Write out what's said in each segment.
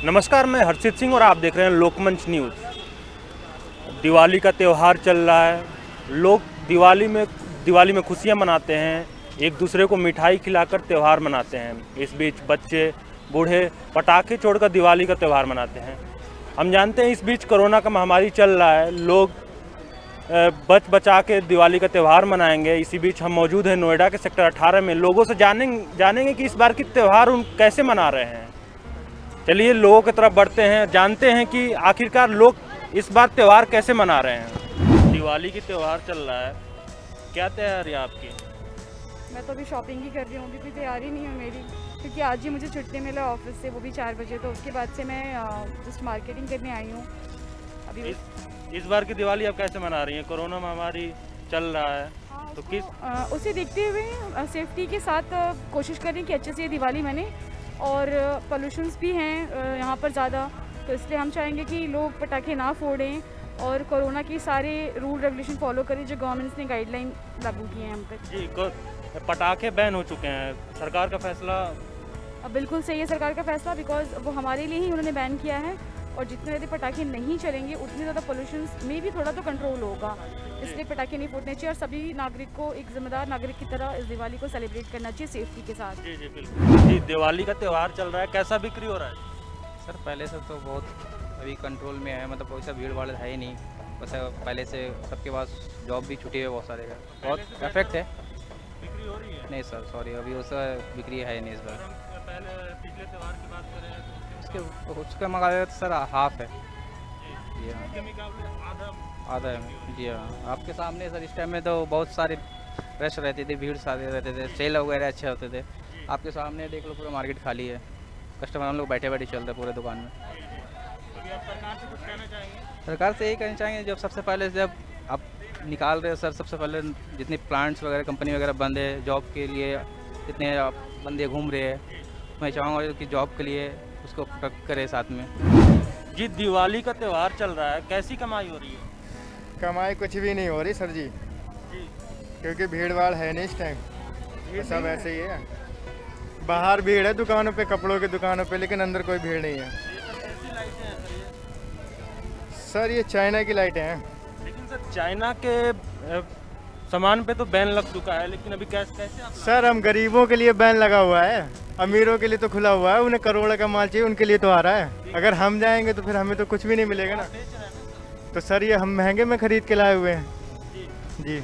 नमस्कार, मैं हर्षित सिंह और आप देख रहे हैं लोकमंच न्यूज़। दिवाली का त्यौहार चल रहा है। लोग दिवाली में खुशियां मनाते हैं, एक दूसरे को मिठाई खिलाकर त्यौहार मनाते हैं। इस बीच बच्चे बूढ़े पटाखे छोड़कर दिवाली का त्यौहार मनाते हैं। हम जानते हैं इस बीच कोरोना का महामारी चल रहा है। लोग बच बचा के दिवाली का त्यौहार मनाएंगे। इसी बीच हम मौजूद हैं नोएडा के सेक्टर 18 में। लोगों से जानेंगे कि इस बार की त्यौहार कैसे मना रहे हैं। चलिए लोगों की तरफ बढ़ते हैं, जानते हैं कि आखिरकार लोग इस बार त्यौहार कैसे मना रहे हैं। दिवाली की त्यौहार चल रहा है, क्या तैयारी है आपकी? मैं तो अभी शॉपिंग ही कर रही हूँ, अभी कोई तैयारी नहीं है मेरी, क्योंकि आज ही मुझे छुट्टी मिला ऑफिस से, वो भी 4 बजे। तो उसके बाद से मैं जस्ट मार्केटिंग करने आई हूँ अभी। इस बार की दिवाली आप कैसे मना रही हैं? कोरोना महामारी चल रहा है हाँ, तो उसे देखते हुए सेफ्टी के साथ कोशिश करें कि अच्छे से ये दिवाली मने। और पोल्यूशंस भी हैं यहाँ पर ज़्यादा, तो इसलिए हम चाहेंगे कि लोग पटाखे ना फोड़ें और कोरोना के सारे रूल रेगुलेशन फॉलो करें जो गवर्नमेंट्स ने गाइडलाइन लागू किए हैं हम तक। जी, पटाखे बैन हो चुके हैं, सरकार का फैसला। अब बिल्कुल सही है सरकार का फैसला, बिकॉज वो हमारे लिए ही उन्होंने बैन किया है। और जितने ज़्यादा पटाखे नहीं चलेंगे उतनी ज़्यादा पोल्यूशन में भी थोड़ा तो कंट्रोल होगा, इसलिए पटाखे नहीं फूटने चाहिए। और सभी नागरिक को एक जिम्मेदार नागरिक की तरह इस दिवाली को सेलिब्रेट करना चाहिए सेफ्टी के साथ। जी जी बिल्कुल। जी, दिवाली का त्यौहार चल रहा है, कैसा बिक्री हो रहा है? सर पहले से तो बहुत अभी कंट्रोल में है, मतलब वैसा भीड़ भाड़ है ही नहीं। बस पहले से सबके पास जॉब भी छुट्टी है बहुत सारे का, बहुत इफेक्ट है। बिक्री हो रही है? नहीं सर सॉरी, अभी उसका बिक्री है नहीं इस बार। पहले पिछले त्यौहार की बात करें तो उसका मुकाबले तो सर हाफ है। जी हाँ, उसके मुकाबले आधा है। जी हाँ, आपके सामने सर इस टाइम में तो बहुत सारे रश रहते थे, भीड़ सारे रहते थे, सेल वगैरह अच्छे होते थे। आपके सामने देख लो पूरा मार्केट खाली है, कस्टमर हम लोग बैठे बैठे चल रहे पूरे दुकान में। सरकार से कुछ कहना चाहेंगे? सरकार से यही कहना चाहेंगे, जब सबसे पहले जब आप निकाल रहे हो सर, सबसे पहले जितने प्लांट्स वगैरह कंपनी वगैरह बंद है, जॉब के लिए जितने बंदे घूम रहे हैं, मैं चाहूँगा कि जॉब के लिए उसको प्रोटेक्ट करे साथ में। जी, दिवाली का त्यौहार चल रहा है, कैसी कमाई हो रही है? कमाई कुछ भी नहीं हो रही सर जी, क्योंकि भीड़ भाड़ है नहीं इस टाइम, तो सब ऐसे ही है। बाहर भीड़ है दुकानों पे, कपड़ों की दुकानों पे, लेकिन अंदर कोई भीड़ नहीं है। सर ये चाइना की लाइटें हैं। लेकिन सर चाइना के सामान पे तो बैन लग चुका है, लेकिन अभी कैसे आप सर हम गरीबों के लिए बैन लगा हुआ है, अमीरों के लिए तो खुला हुआ है। उन्हें करोड़ का माल चाहिए, उनके लिए तो आ रहा है। अगर हम जाएंगे तो फिर हमें तो कुछ भी नहीं मिलेगा ना। तो सर ये हम महंगे में खरीद के लाए हुए हैं जी।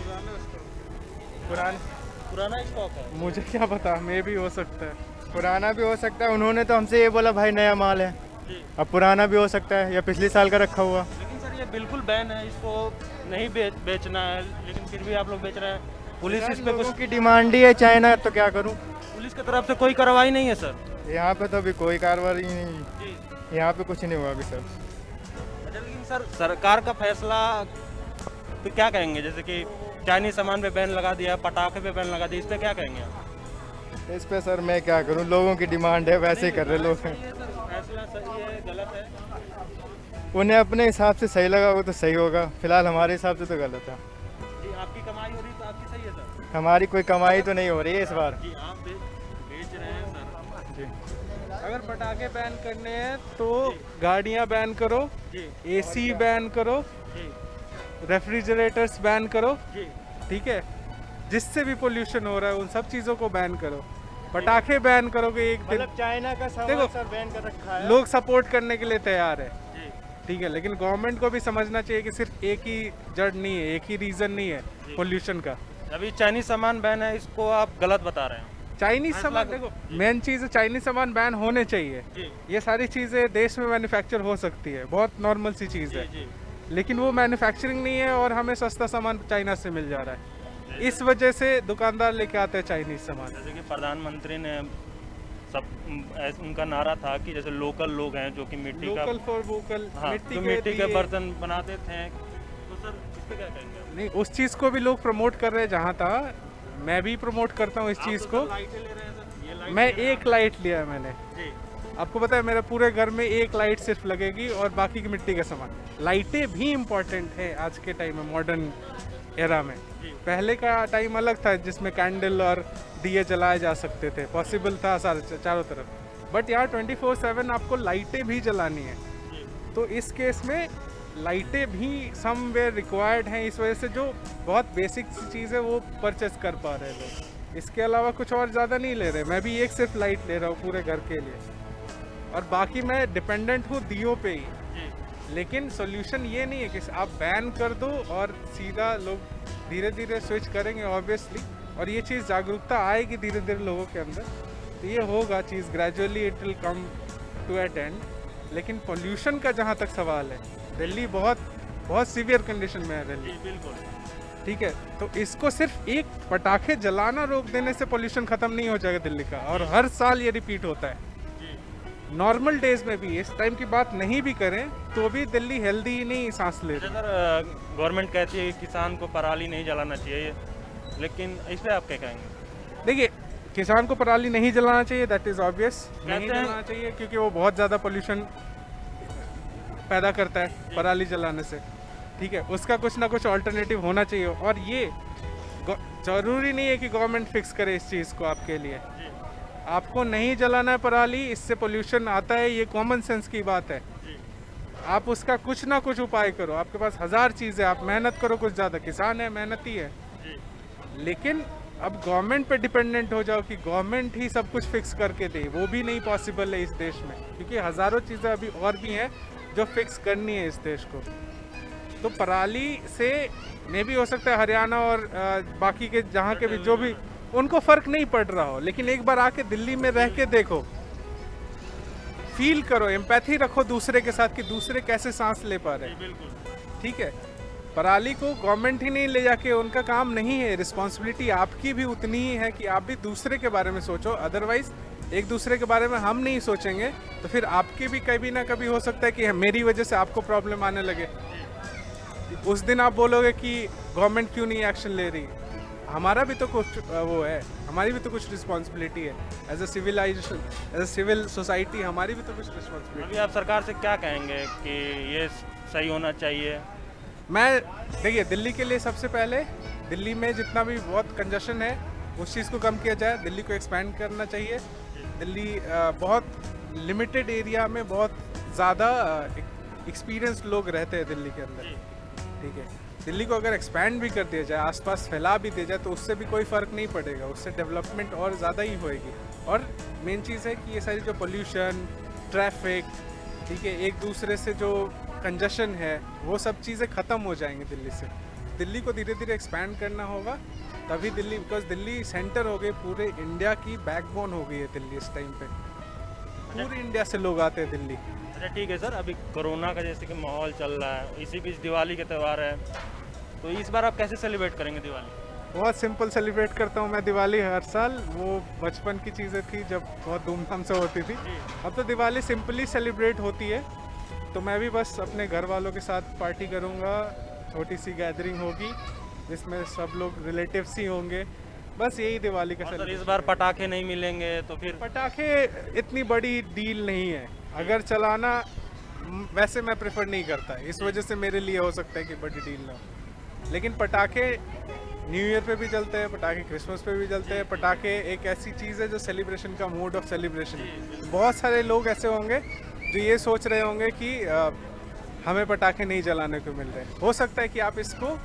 पुराना स्टॉक है? मुझे क्या पता, मे भी हो सकता है, पुराना भी हो सकता है। उन्होंने तो हमसे ये बोला भाई नया माल है, अब पुराना भी हो सकता है या पिछले साल का रखा हुआ। लेकिन सर ये बिल्कुल बैन है, इसको नहीं बेचना है, लेकिन फिर भी आप लोग बेच रहे हैं। पुलिस इस पे कुछ की डिमांड ही है चाइना, तो क्या करूं। पुलिस की तरफ से कोई कार्रवाई नहीं है सर? यहाँ पे तो अभी कोई कार्रवाई नहीं, यहाँ पे कुछ नहीं हुआ अभी सर। लेकिन सर सरकार का फैसला तो क्या कहेंगे? जैसे कि चाइनीज सामान पे बैन लगा दिया, पटाखे पे बैन लगा दिया, इस पे क्या कहेंगे आप? इस पे सर मैं क्या करूं, लोगों की डिमांड है, वैसे ही कर रहे लोग हैं। फैसला सही है गलत है? उन्हें अपने हिसाब से सही लगा वो तो सही होगा, फिलहाल हमारे हिसाब से तो गलत है। जी, आपकी कमाई हो रही तो आपकी सही है सर? हमारी कोई कमाई तो नहीं हो रही है इस बार जी, आप बेच रहे हैं सर जी। अगर पटाखे बैन करने हैं तो गाड़ियां बैन करो, जी एसी बैन करो, जी रेफ्रिजरेटर्स बैन करो, जी। ठीक है। जिससे भी पोल्यूशन हो रहा है उन सब चीज़ों को बैन करो। पटाखे बैन करोगे एक दिन मतलब चाइना का सामान देखो, सर बैन कर रखा है। लोग सपोर्ट करने के लिए तैयार है, जी ठीक है, लेकिन गवर्नमेंट को भी समझना चाहिए कि सिर्फ एक ही जड़ नहीं है, एक ही रीज़न नहीं है पोल्यूशन का। अभी चाइनीज सामान बैन है, इसको आप गलत बता रहे हैं। चाइनीज सामान देखो, मेन चीज़ है चाइनीज सामान बैन होने चाहिए। जी ये सारी चीज़ें देश में मैन्युफैक्चर हो सकती है, बहुत नॉर्मल सी चीज़ है, जी लेकिन वो मैन्युफैक्चरिंग नहीं है और हमें सस्ता सामान चाइना से मिल जा रहा है। इस वजह से दुकानदार लेके आते हैं चाइनीज सामान। जैसे कि प्रधानमंत्री ने उनका नारा था कि जैसे लोकल लोग हैं जो कि मिट्टी का लोकल फॉर वोकल, हाँ, जो मिट्टी के बर्तन बनाते थे, तो सर इस पे क्या कहेंगे आप? नहीं, उस चीज़ को भी लोग प्रमोट कर रहे हैं। जहाँ था मैं भी प्रमोट करता हूँ इस आप चीज़ तो को। सर लाइटें ले रहे हैं सर, ये लाइट मैं ले रहे हैं एक लाइट लिया है मैंने, जी आपको पता है मेरे पूरे घर में एक लाइट सिर्फ लगेगी और बाकी की मिट्टी का सामान। लाइटें भी इम्पोर्टेंट है आज के टाइम में, मॉडर्न एरा में। पहले का टाइम अलग था जिसमें कैंडल और दिए जलाए जा सकते थे, पॉसिबल था चारों तरफ। बट यहाँ 24/7 आपको लाइटें भी जलानी है, तो इस केस में लाइटें भी समवेयर रिक्वायर्ड हैं। इस वजह से जो बहुत बेसिक सी चीज़ है वो परचेस कर पा रहे हैं लोग, इसके अलावा कुछ और ज़्यादा नहीं ले रहे। मैं भी एक सिर्फ लाइट ले रहा हूँ पूरे घर के लिए, और बाकी मैं डिपेंडेंट हूँ दियों पे ही। लेकिन सोल्यूशन ये नहीं है कि आप बैन कर दो और सीधा लोग धीरे धीरे स्विच करेंगे ऑब्वियसली, और ये चीज़ जागरूकता आएगी धीरे धीरे लोगों के अंदर, तो ये होगा चीज़ gradually, it will come to at end. लेकिन पोल्यूशन का जहाँ तक सवाल है, दिल्ली बहुत बहुत सीवियर कंडीशन में है दिल्ली, बिल्कुल। ठीक है। तो इसको सिर्फ एक पटाखे जलाना रोक देने से पोल्यूशन ख़त्म नहीं हो जाएगा दिल्ली का, और हर साल ये रिपीट होता है। नॉर्मल डेज में भी, इस टाइम की बात नहीं भी करें तो भी दिल्ली हेल्दी ही नहीं सांस ले रही। सर गवर्नमेंट कहती है कि किसान को पराली नहीं जलाना चाहिए, लेकिन इस पर आप क्या कहेंगे? देखिए, किसान को पराली नहीं जलाना चाहिए, दैट इज ऑब्वियस, नहीं कहते हैं- जलाना चाहिए क्योंकि वो बहुत ज़्यादा पोल्यूशन पैदा करता है पराली जलाने से, ठीक है। उसका कुछ ना कुछ ऑल्टरनेटिव होना चाहिए, और ये जरूरी नहीं है कि गवर्नमेंट फिक्स करे इस चीज़ को आपके लिए। आपको नहीं जलाना है पराली, इससे पोल्यूशन आता है, ये कॉमन सेंस की बात है। आप उसका कुछ ना कुछ उपाय करो, आपके पास हज़ार चीज़ें, आप मेहनत करो कुछ ज़्यादा, किसान है, मेहनती है। लेकिन अब गवर्नमेंट पे डिपेंडेंट हो जाओ कि गवर्नमेंट ही सब कुछ फिक्स करके दे, वो भी नहीं पॉसिबल है इस देश में, क्योंकि हज़ारों चीज़ें अभी और भी हैं जो फिक्स करनी है इस देश को। तो पराली से मे भी हो सकता है हरियाणा और बाकी के जहाँ के भी जो भी उनको फ़र्क नहीं पड़ रहा हो, लेकिन एक बार आके दिल्ली में रह के देखो, फील करो, एम्पैथी रखो दूसरे के साथ कि दूसरे कैसे सांस ले पा रहे हैं, ठीक है। पराली को गवर्नमेंट ही नहीं ले जाके, उनका काम नहीं है, रिस्पॉन्सिबिलिटी आपकी भी उतनी ही है कि आप भी दूसरे के बारे में सोचो। अदरवाइज एक दूसरे के बारे में हम नहीं सोचेंगे तो फिर आपकी भी कभी ना कभी हो सकता है कि मेरी वजह से आपको प्रॉब्लम आने लगे। उस दिन आप बोलोगे कि गवर्नमेंट क्यों नहीं एक्शन ले रही। हमारा भी तो कुछ वो है, हमारी भी तो कुछ रिस्पॉन्सिबिलिटी है as a civilisation, as a civil society, हमारी भी तो कुछ रिस्पॉन्सिबिलिटी। अभी आप सरकार से क्या कहेंगे कि ये सही होना चाहिए? मैं देखिए, दिल्ली के लिए सबसे पहले दिल्ली में जितना भी बहुत कंजशन है उस चीज़ को कम किया जाए, दिल्ली को एक्सपैंड करना चाहिए। दिल्ली बहुत लिमिटेड एरिया में बहुत ज़्यादा एक्सपीरियंस लोग रहते हैं दिल्ली के अंदर, ठीक है। दिल्ली को अगर एक्सपैंड भी कर दिया जाए, आसपास फैला भी दिया जाए, तो उससे भी कोई फ़र्क नहीं पड़ेगा, उससे डेवलपमेंट और ज़्यादा ही होएगी। और मेन चीज़ है कि ये सारी जो पोल्यूशन, ट्रैफिक, ठीक है, एक दूसरे से जो कंजशन है, वो सब चीज़ें ख़त्म हो जाएंगी दिल्ली से। दिल्ली को धीरे धीरे एक्सपैंड करना होगा, तभी दिल्ली, बिकॉज दिल्ली सेंटर हो गई, पूरे इंडिया की बैकबोन हो गई है दिल्ली इस टाइम पे, पूरे इंडिया से लोग आते हैं दिल्ली। अच्छा ठीक है सर, अभी कोरोना का जैसे कि माहौल चल रहा है, इसी बीच दिवाली के त्यौहार है, तो इस बार आप कैसे सेलिब्रेट करेंगे दिवाली? बहुत सिंपल सेलिब्रेट करता हूँ मैं दिवाली हर साल, वो बचपन की चीज़ें थी जब बहुत धूमधाम से होती थी। अब तो दिवाली सिंपली सेलिब्रेट होती है, तो मैं भी बस अपने घर वालों के साथ पार्टी करूँगा, छोटी सी गैदरिंग होगी जिसमें सब लोग रिलेटिव्स ही होंगे, बस यही दिवाली का और सर सेलिब्रेशन। इस बार पटाखे नहीं मिलेंगे तो फिर? पटाखे इतनी बड़ी डील नहीं है, अगर चलाना वैसे मैं प्रेफर नहीं करता, इस वजह से मेरे लिए हो सकता है कि बड़ी डील ना हो। लेकिन पटाखे न्यू ईयर पे भी चलते हैं, पटाखे क्रिसमस पे भी चलते हैं। पटाखे एक ऐसी चीज़ है जो सेलिब्रेशन का मूड ऑफ सेलिब्रेशन है। बहुत सारे लोग ऐसे होंगे जो ये सोच रहे होंगे कि हमें पटाखे नहीं जलाने को मिल रहे। हो सकता है कि आप इसको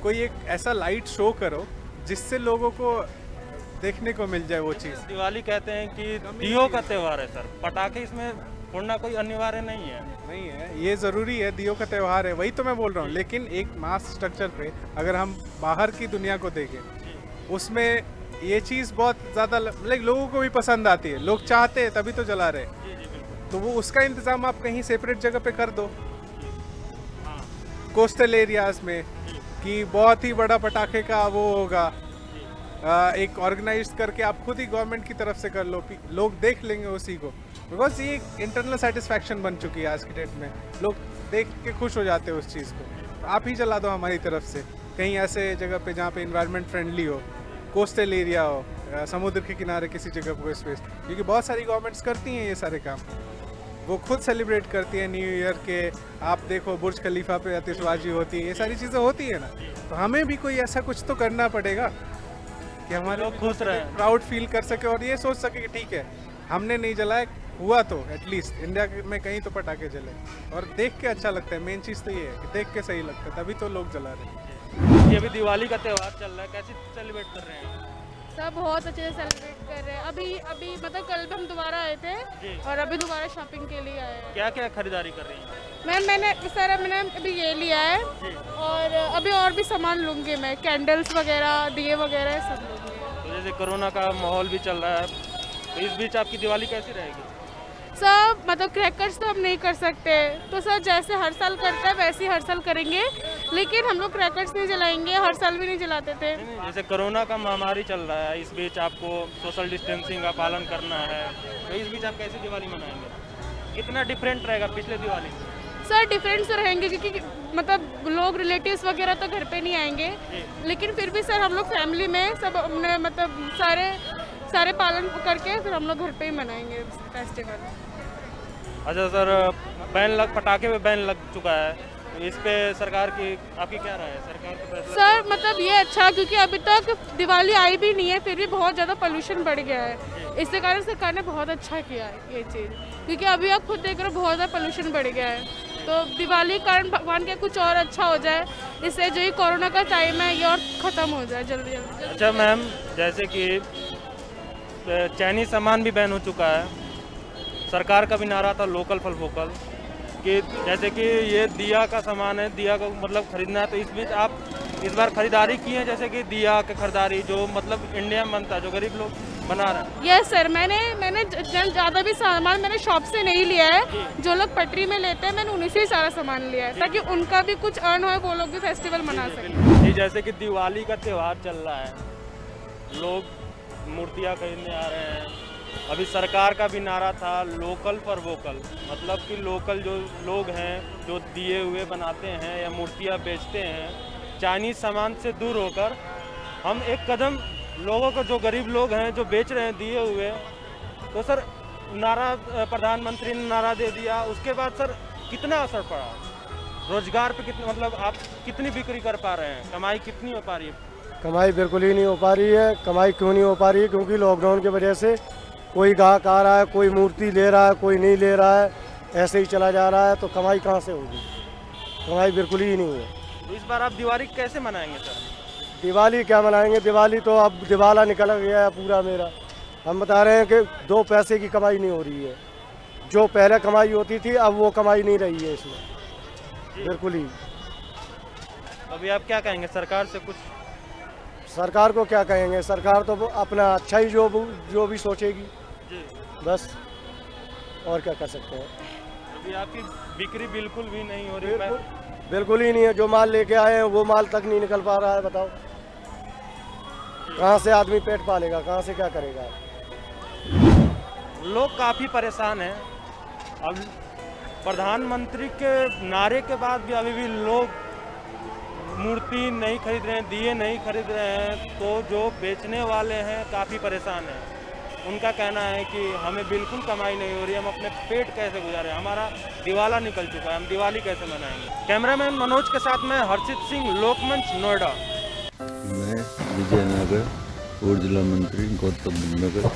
कोई एक ऐसा लाइट शो करो जिससे लोगों को देखने को मिल जाए वो चीज़। दिवाली कहते हैं कि दियों का त्यौहार है सर, पटाखे इसमें फोड़ना कोई अनिवार्य नहीं है। नहीं है, ये ज़रूरी है, दियों का त्यौहार है, वही तो मैं बोल रहा हूँ। लेकिन एक मास स्ट्रक्चर पे अगर हम बाहर की दुनिया को देखें, उसमें ये चीज़ बहुत ज़्यादा लाइक लोगों को भी पसंद आती है, लोग चाहते हैं तभी तो जला रहे हैं। तो वो उसका इंतज़ाम आप कहीं सेपरेट जगह पे कर दो, कोस्टल एरियाज़ में, कि बहुत ही बड़ा पटाखे का वो होगा, एक ऑर्गेनाइज करके आप खुद ही गवर्नमेंट की तरफ से कर लो, लोग देख लेंगे उसी को। बिकॉज ये एक इंटरनल सेटिस्फैक्शन बन चुकी है आज की डेट में, लोग देख के खुश हो जाते हैं उस चीज़ को। तो आप ही जला दो हमारी तरफ से, कहीं ऐसे जगह पे जहाँ पे इन्वायरमेंट फ्रेंडली हो, कोस्टल एरिया हो, समुद्र के किनारे किसी जगह पर स्पेस, क्योंकि बहुत सारी गवर्नमेंट्स करती हैं ये सारे काम, वो खुद सेलिब्रेट करती है न्यू ईयर के। आप देखो बुर्ज खलीफा पे आतिशबाजी होती है, ये सारी चीज़ें होती है ना। तो हमें भी कोई ऐसा कुछ तो करना पड़ेगा कि हमारे लोग खुश रहें। प्राउड फील कर सके और ये सोच सके कि ठीक है, हमने नहीं जलाए, हुआ तो एटलीस्ट इंडिया में कहीं तो पटाखे जले, और देख के अच्छा लगता है। मेन चीज़ तो ये है कि देख के सही लगता है, तभी तो लोग जला रहे हैं। ये अभी दिवाली का त्यौहार चल रहा है, कैसे सेलिब्रेट कर रहे हैं? सब बहुत अच्छे से सेलिब्रेट कर रहे हैं। अभी मतलब कल भी हम दोबारा आए थे जी। और अभी दोबारा शॉपिंग के लिए आए हैं। क्या क्या खरीदारी कर रही हैं? मैंने अभी ये लिया है जी। और अभी और भी सामान लूँगी मैं, कैंडल्स वगैरह, दिए वगैरह सब लूँगी। तो जैसे कोरोना का माहौल भी चल रहा है, तो इस बीच आपकी दिवाली कैसी रहेगी? सब मतलब क्रैकर्स तो हम नहीं कर सकते, तो सर जैसे हर साल करते हैं वैसे ही हर साल करेंगे, लेकिन हम लोग क्रैकर्स नहीं जलाएंगे, हर साल भी नहीं जलाते थे। नहीं, जैसे कोरोना का महामारी चल रहा है, इस बीच आपको सोशल डिस्टेंसिंग का पालन करना है, तो इस बीच आप कैसे दिवाली मनाएंगे? कितना डिफरेंट रहेगा पिछले दिवाली से? सर डिफरेंस तो रहेंगे क्योंकि मतलब लोग रिलेटिव्स वगैरह तो घर पे नहीं आएंगे, लेकिन फिर भी सर हम लोग फैमिली में सब अपने मतलब सारे पालन करके फिर हम लोग घर पे ही मनाएंगे फेस्टिवल। अच्छा सर, पटाखे पे बैन लग चुका है, तो इस पे सरकार की आपकी क्या राय है? सरकार का फैसला? सर मतलब ये अच्छा, क्योंकि अभी तक दिवाली आई भी नहीं है, फिर भी बहुत ज़्यादा पोल्यूशन बढ़ गया है। इसके कारण सरकार ने बहुत अच्छा किया है ये चीज़, क्योंकि अभी आप खुद देख रहे हो बहुत ज़्यादा पोल्यूशन बढ़ गया है। तो दिवाली के कारण भगवान के कुछ और अच्छा हो जाए, इससे जो ये कोरोना का टाइम है ये और ख़त्म हो जाए जल्दी जल्दी। अच्छा मैम, जैसे कि चाइनीज सामान भी बैन हो चुका है, सरकार का भी नारा था लोकल फॉर वोकल, कि जैसे कि ये दिया का सामान है, दिया को मतलब खरीदना है, तो इस बीच आप इस बार खरीदारी की है, जैसे कि दिया की खरीदारी जो मतलब इंडिया में बनता है, जो गरीब लोग बना रहे हैं? यस सर, मैंने ज़्यादा भी सामान मैंने शॉप से नहीं लिया है, जो लोग पटरी में लेते हैं मैंने उन्हीं से ही सारा सामान लिया है, ताकि उनका भी कुछ अर्न हो, वो लोग भी फेस्टिवल मना सकें। जी, जैसे कि दिवाली का त्यौहार चल रहा है, लोग मूर्तियाँ खरीदने आ रहे हैं, अभी सरकार का भी नारा था लोकल फॉर वोकल, मतलब कि लोकल जो लोग हैं जो दिए हुए बनाते हैं या मूर्तियाँ बेचते हैं, चाइनीज सामान से दूर होकर हम एक कदम लोगों को, जो गरीब लोग हैं जो बेच रहे हैं दिए हुए, तो सर नारा प्रधानमंत्री ने नारा दे दिया, उसके बाद सर कितना असर पड़ा रोजगार पे? कितना मतलब आप कितनी बिक्री कर पा रहे हैं? कमाई कितनी हो पा रही है? कमाई बिल्कुल ही नहीं हो पा रही है। कमाई क्यों नहीं हो पा रही है? क्योंकि लॉकडाउन की वजह से कोई ग्राहक आ रहा है, कोई मूर्ति ले रहा है, कोई नहीं ले रहा है, ऐसे ही चला जा रहा है, तो कमाई कहाँ से होगी? कमाई बिल्कुल ही नहीं है। तो इस बार आप दिवाली कैसे मनाएंगे सर? दिवाली क्या मनाएंगे? दिवाली तो अब दिवाला निकल गया है पूरा मेरा। हम बता रहे हैं कि 2 पैसे की कमाई नहीं हो रही है। जो पहले कमाई होती थी अब वो कमाई नहीं रही है इसमें, बिल्कुल ही। अभी आप क्या कहेंगे सरकार से? कुछ सरकार को क्या कहेंगे? सरकार तो अपना अच्छा ही जो भी सोचेगी, जी, बस और क्या कर सकते हैं। अभी आपकी बिक्री बिल्कुल भी नहीं हो रही है। बिल्कुल ही नहीं है। जो माल लेके आए हैं वो माल तक नहीं निकल पा रहा है। बताओ कहाँ से आदमी पेट पालेगा, कहाँ से क्या करेगा? लोग काफ़ी परेशान हैं। अब प्रधानमंत्री के नारे के बाद भी अभी भी लोग मूर्ति नहीं खरीद रहे हैं, दिए नहीं खरीद रहे हैं, तो जो बेचने वाले हैं काफ़ी परेशान हैं। उनका कहना है कि हमें बिल्कुल कमाई नहीं हो रही, हम अपने पेट कैसे गुजारें, हमारा दिवाला निकल चुका है, हम दिवाली कैसे मनाएंगे। कैमरामैन मनोज के साथ में हर्षित सिंह, लोकमंच, नोएडा। मैं विजयनगर, ऊर्जा मंत्री गौतम बुद्ध नगर।